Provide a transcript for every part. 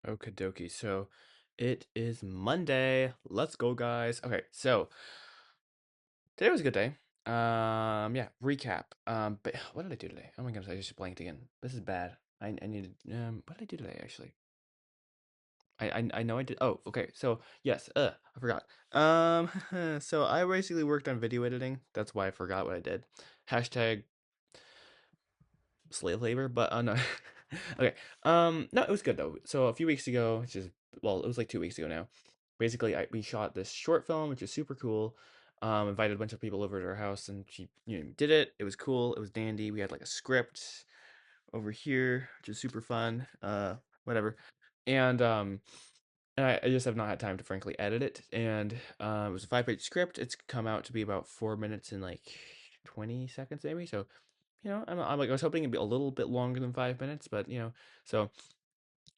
Okie dokie. So it is Monday. Let's go, guys. Okay, so today was a good day. Yeah, recap. But what did I do today? Oh my goodness, I just blanked again. This is bad. I needed what did I do today actually? I know I did. Oh, okay. So yes, I forgot. So I basically worked on video editing. That's why I forgot what I did. Hashtag slave labor, but no. Okay. No, it was good though. So a few weeks ago, which is well, it was like 2 weeks ago now. Basically, we shot this short film, which is super cool. Invited a bunch of people over to our house, and she did it. It was cool. It was dandy. We had like a script over here, which is super fun. Whatever. And I just have not had time to frankly edit it. And it was a 5-page script. It's come out to be about 4 minutes and like 20 seconds maybe. So I'm like I was hoping it'd be a little bit longer than 5 minutes, but so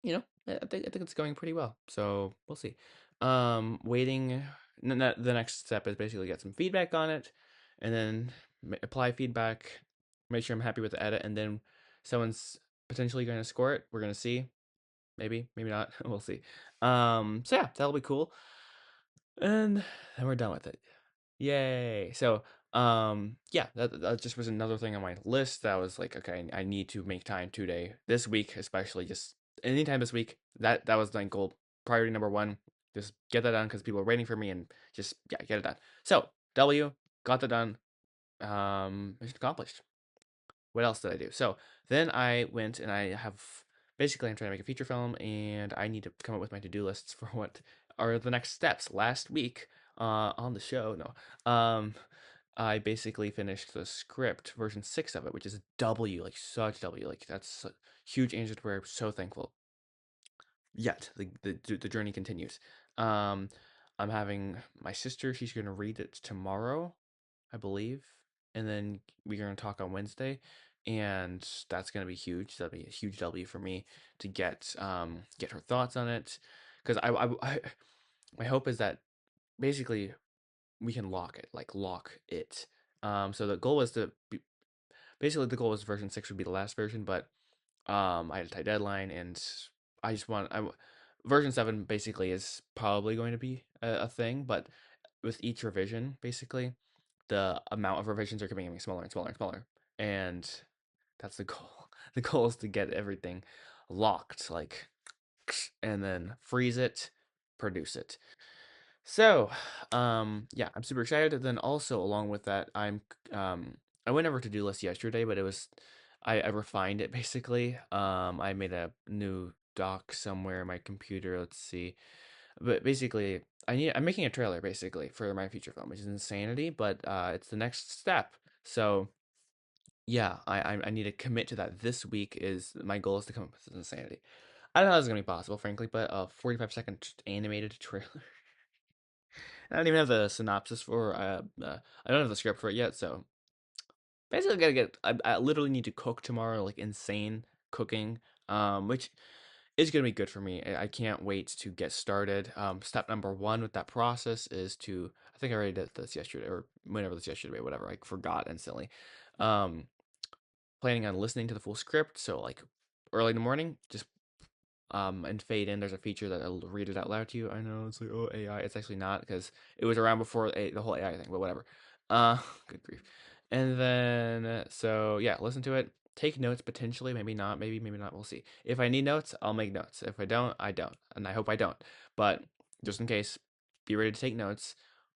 I think it's going pretty well. So we'll see. Waiting. The next step is basically get some feedback on it, and then apply feedback. Make sure I'm happy with the edit, and then someone's potentially going to score it. We're gonna see. Maybe, maybe not. We'll see. So yeah, that'll be cool, and then we're done with it. Yay! So, yeah, that just was another thing on my list that was like, okay, I need to make time today, this week, especially just anytime this week. That was my goal, priority number one. Just get that done because people are waiting for me, and just yeah, get it done. So, W got that done. Mission accomplished. What else did I do? So then I went and I have basically I'm trying to make a feature film and I need to come up with my to-do lists for what are the next steps. Last week on the show, no. I basically finished the script version 6 of it, which is W, like such W, like that's a huge answer to where I'm so thankful. Yet the journey continues. Um I'm having my sister, she's going to read it tomorrow, I believe. And then we're gonna talk on Wednesday, and that's gonna be huge. That'll be a huge W for me to get her thoughts on it, because my hope is that basically we can lock it. So the goal was basically the goal was version 6 would be the last version, but I had a tight deadline, and I just want version 7 basically is probably going to be a thing, but with each revision, basically the amount of revisions are becoming smaller and smaller and smaller. And that's the goal. The goal is to get everything locked, like, and then freeze it, produce it. So, yeah, I'm super excited. Then also along with that, I went over to-do list yesterday, but it was, I refined it basically. I made a new doc somewhere in my computer. Let's see, but basically, I'm making a trailer basically for my feature film, which is Insanity, but it's the next step. So yeah, I need to commit to that this week. Is my goal is to come up with Insanity. I don't know how it's gonna be possible, frankly, but a 45-second animated trailer. I don't even have the synopsis for. I don't have the script for it yet, so basically, I gotta get. I literally need to cook tomorrow, like insane cooking, which is gonna be good for me. I can't wait to get started. Step number one with that process is to. I think I already did this yesterday or whenever this yesterday, whatever. I forgot instantly. Um, Planning on listening to the full script, so like early in the morning, just and fade in. There's a feature that will read it out loud to you. I know it's like, oh, AI. It's actually not, because it was around before the whole AI thing, but whatever. Good grief. And then so yeah, listen to it. Take notes potentially, maybe not, maybe not. We'll see. If I need notes, I'll make notes. If I don't, I don't, and I hope I don't. But just in case, be ready to take notes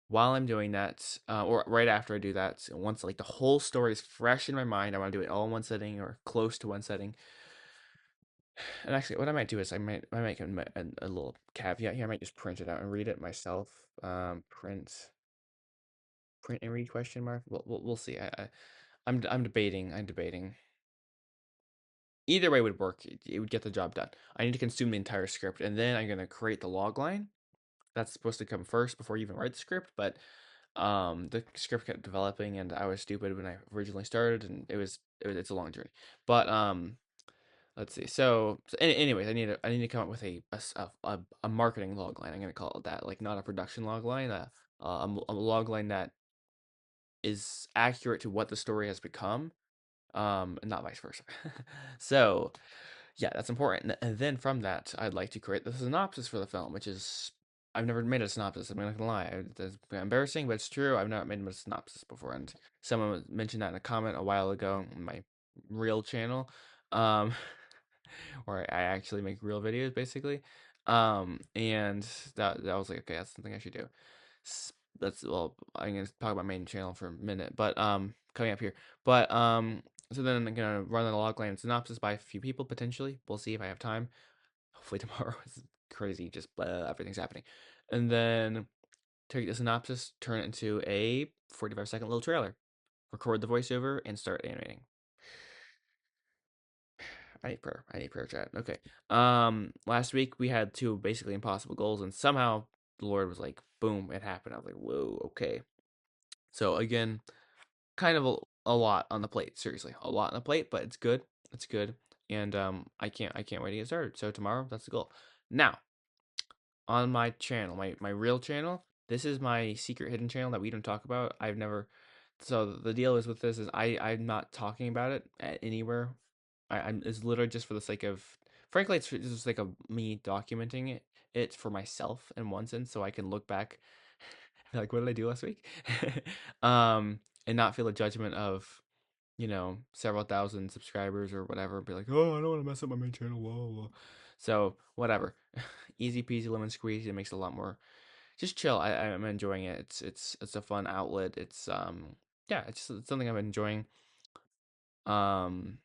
while I'm doing that, or right after I do that. Once like the whole story is fresh in my mind, I want to do it all in one sitting or close to one sitting. And actually, what I might do is I might make a little caveat here. I might just print it out and read it myself. Print and read question mark. We'll see. I'm debating. I'm debating. Either way would work. It would get the job done. I need to consume the entire script, and then I'm gonna create the log line. That's supposed to come first before you even write the script. But the script kept developing, and I was stupid when I originally started, and it's a long journey. But let's see. So anyways, I need to come up with a marketing log line. I'm gonna call it that, like not a production log line, a log line that is accurate to what the story has become, and not vice versa. So yeah, that's important. And then from that, I'd like to create the synopsis for the film, which is I've never made a synopsis. I'm not gonna lie, it's embarrassing, but it's true. I've not made a synopsis before, and someone mentioned that in a comment a while ago on my real channel, um, where I actually make real videos, basically. And that was like, okay, that's something I should do. That's well, I'm gonna talk about main channel for a minute, but coming up here, but so then I'm gonna run the logline synopsis by a few people potentially. We'll see if I have time. Hopefully tomorrow is crazy, just everything's happening, and then take the synopsis, turn it into a 45-second little trailer, record the voiceover, and start animating. I need prayer. I need prayer chat. Okay. Last week we had two basically impossible goals, and somehow the Lord was like, boom, it happened. I was like, whoa, okay. So again, kind of a lot on the plate. Seriously, a lot on the plate, but it's good. It's good, and I can't wait to get started. So tomorrow, that's the goal. Now on my channel, my real channel, this is my secret hidden channel that we don't talk about. I've never. So the deal is with this is I'm not talking about it anywhere. I'm it's literally just for the sake of. Frankly, it's just like a me documenting it for myself in one sense, so I can look back like, what did I do last week? And not feel a judgment of, several thousand subscribers or whatever. Be like, oh, I don't want to mess up my main channel. Whoa, whoa. So whatever, easy peasy lemon squeeze. It makes it a lot more just chill. I'm enjoying it. It's a fun outlet. Yeah, it's something I'm enjoying. Um,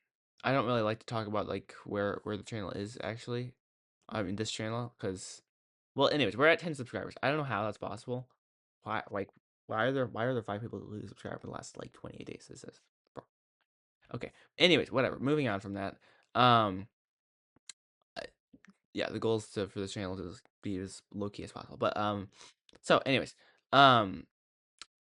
I don't really like to talk about like where the channel is actually. I mean this channel because, well, anyways, we're at 10 subscribers. I don't know how that's possible. Why like why are there five people who subscribe in the last like 28 days? This is bro. Okay. Anyways, whatever. Moving on from that. Um, yeah, the goal is for this channel to be as low key as possible. But so anyways, um,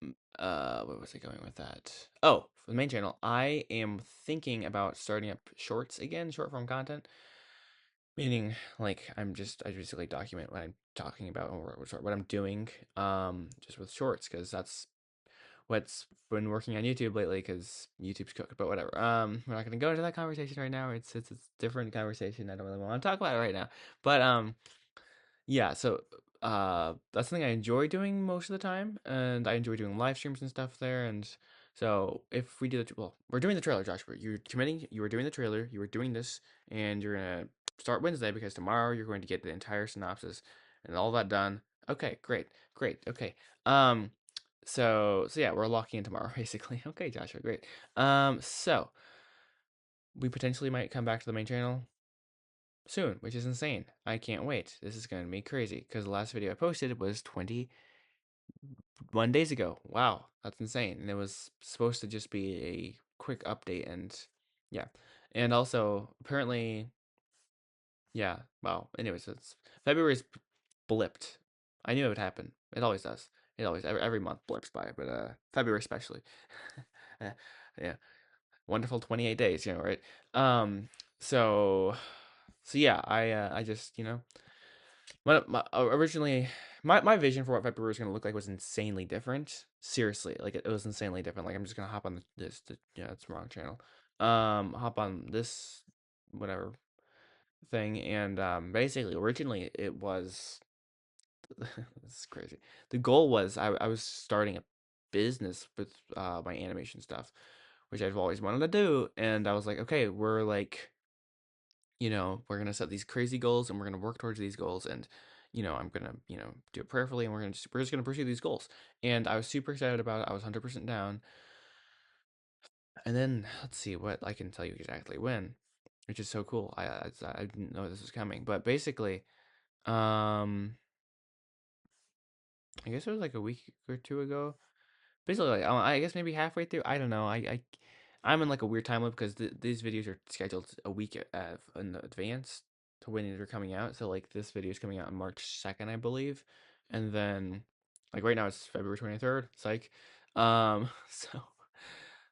where was I going with that? Oh, for the main channel, I am thinking about starting up shorts again, short form content. Meaning, like, I basically document what I'm talking about or what I'm doing, just with shorts, because that's what's been working on YouTube lately, because YouTube's cooked, but whatever. We're not gonna go into that conversation right now. It's a different conversation. I don't really want to talk about it right now. But yeah, so that's something I enjoy doing most of the time, and I enjoy doing live streams and stuff there. And so if we do well, we're doing the trailer, Joshua. You're committing, you were doing the trailer, you were doing this, and you're gonna start Wednesday because tomorrow you're going to get the entire synopsis and all that done. Okay, great, great. Okay. Um, so yeah, we're locking in tomorrow, basically. Okay, Joshua, great. So we potentially might come back to the main channel soon, which is insane. I can't wait. This is going to be crazy because the last video I posted was 21 days ago. Wow, that's insane. And it was supposed to just be a quick update and yeah. And also, apparently, yeah, well, anyways, it's February's blipped. I knew it would happen. It always does. It always every month blips by, but February especially. Eh, yeah. Wonderful 28 days, right? Um so yeah, I just, originally my vision for what February was going to look like was insanely different. Seriously, like it was insanely different. Like I'm just going to hop on yeah, it's the wrong channel. Hop on this whatever thing and basically originally it was this is crazy. The goal was I was starting a business with my animation stuff, which I've always wanted to do, and I was like, okay, we're like, we're gonna set these crazy goals and we're gonna work towards these goals, and I'm gonna do it prayerfully, and we're just gonna pursue these goals. And I was super excited about it. I was 100% down. And then let's see what I can tell you exactly when, which is so cool. I didn't know this was coming, but basically, um, I guess it was like a week or two ago. Basically, like, I guess maybe halfway through. I don't know. I'm in like a weird time loop because these videos are scheduled a week in advance to when they're coming out. So like this video is coming out on March 2nd, I believe, and then like right now it's February 23rd. Psych.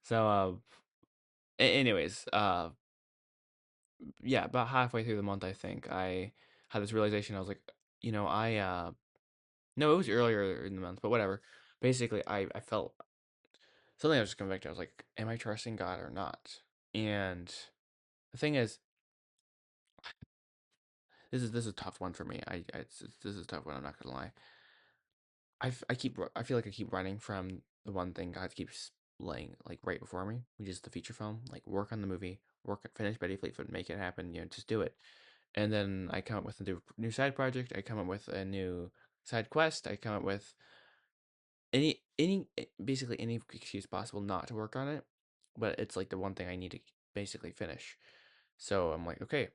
So anyways, yeah, about halfway through the month, I think I had this realization. I was like, I no, it was earlier in the month, but whatever. Basically, I felt something I was just convicted. I was like, am I trusting God or not? And the thing is, this is a tough one for me. This is a tough one. I'm not gonna lie. I feel like I keep running from the one thing God keeps laying like right before me, which is the feature film. Like work on the movie, finish Betty Fleetfoot, make it happen. Just do it. And then I come up with a new side project. I come up with a new side quest. I come up with basically any excuse possible not to work on it, but it's like the one thing I need to basically finish. So I'm like, okay,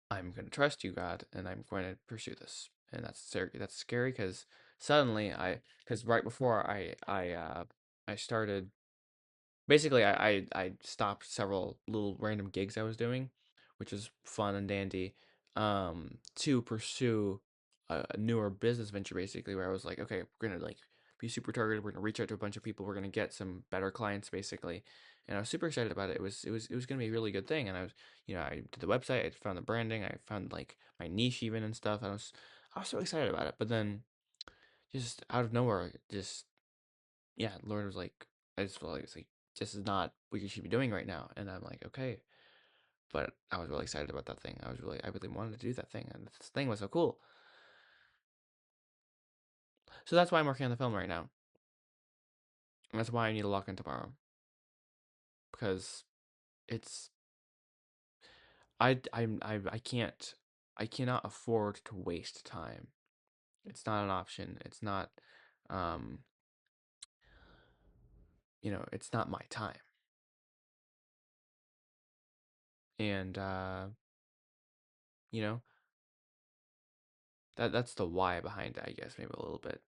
I'm going to trust you, God, and I'm going to pursue this. And that's scary because suddenly because right before I started, basically I stopped several little random gigs I was doing, which was fun and dandy, to pursue a newer business venture, basically, where I was like, okay, we're gonna like be super targeted. We're gonna reach out to a bunch of people. We're gonna get some better clients, basically. And I was super excited about it. It was gonna be a really good thing. And I did the website. I found the branding. I found like my niche even and stuff. I was so excited about it. But then just out of nowhere, just yeah, Lord was like, I just felt like it's like this is not what you should be doing right now. And I'm like, okay. But I was really excited about that thing. I really wanted to do that thing, and this thing was so cool. So that's why I'm working on the film right now. And that's why I need to lock in tomorrow, because it's I cannot afford to waste time. It's not an option. It's not, um, it's not my time. And you know, that's the why behind it, I guess, maybe a little bit.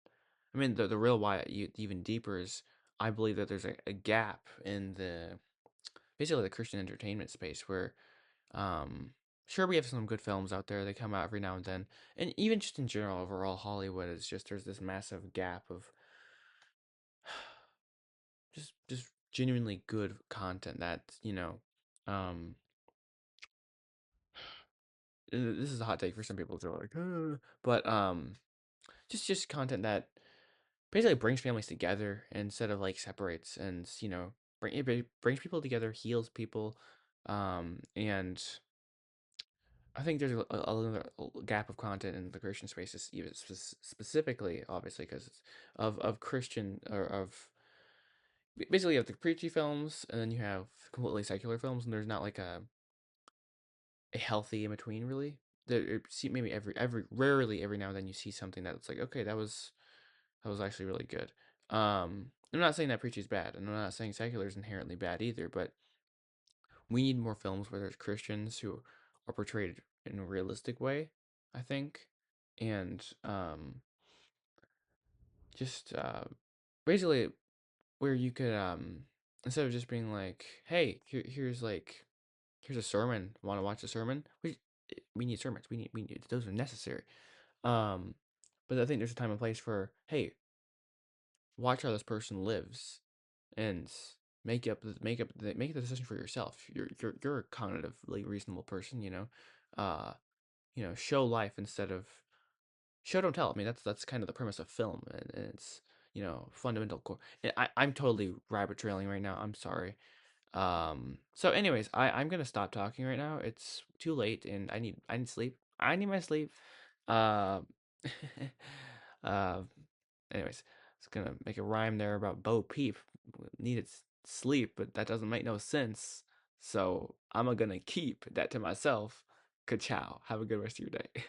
I mean, the real why even deeper is I believe that there's a gap in the basically the Christian entertainment space where um sure we have some good films out there. They come out every now and then. And even just in general overall Hollywood is just there's this massive gap of just genuinely good content that, um this is a hot take for some people to like, but just content that basically brings families together instead of like separates and it brings people together, heals people, and I think there's another gap of content in the Christian spaces, even specifically, obviously, because of Christian or of basically you have the preachy films, and then you have completely secular films, and there's not like a healthy in between, really. See maybe every rarely every now and then you see something that's like, okay, that was actually really good. I'm not saying that preachy is bad, and I'm not saying secular is inherently bad either, but we need more films where there's Christians who are portrayed in a realistic way, I think, and just basically where you could instead of just being like, hey, here's a sermon. Want to watch a sermon? We need sermons. We need those are necessary. Um, but I think there's a time and place for hey, watch how this person lives and make the decision for yourself. You're a cognitively reasonable person, uh show life instead of show don't tell. I mean that's kind of the premise of film, and it's fundamental core. I'm totally rabbit trailing right now. I'm sorry. So anyways, I'm gonna stop talking right now. It's too late and I need sleep. I need my sleep. uh uh anyways, I was gonna make a rhyme there about Bo Peep needed sleep, but that doesn't make no sense. So I'm gonna keep that to myself. Ka-chow. Have a good rest of your day.